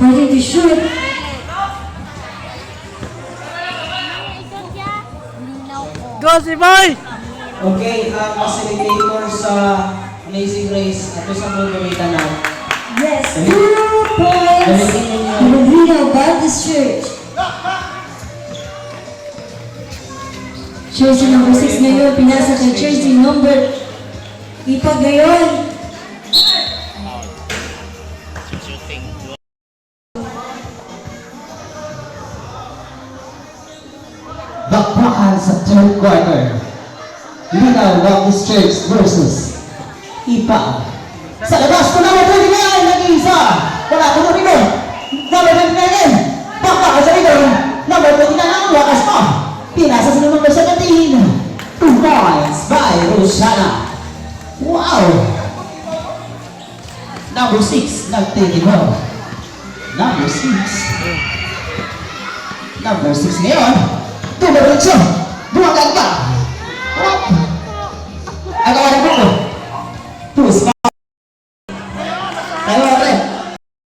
Ready to shoot. Go si Boy! Okay, ang facilitator sa Amazing Race, ito sa mga gamitan na. Yes, 2 points. Maglinaw Baptist Church. Jersey number 6 ngayon, pinasa kay jersey number Ipagayon. Bakbakan sa third quarter. Linaw Baptist Church versus Ipa. Sa labas ko naman 29, nag-iisa. Wala ko na rin. Number 29, bakbakan sa rin. Number 29 ang wakas mo. Pinasa sa number 17. 2 points by Rosana. Wow! Number 6, nag-take mo. Number 6. Number 6 ngayon. Tumarin siya. Buwagan ka. Agawan mo.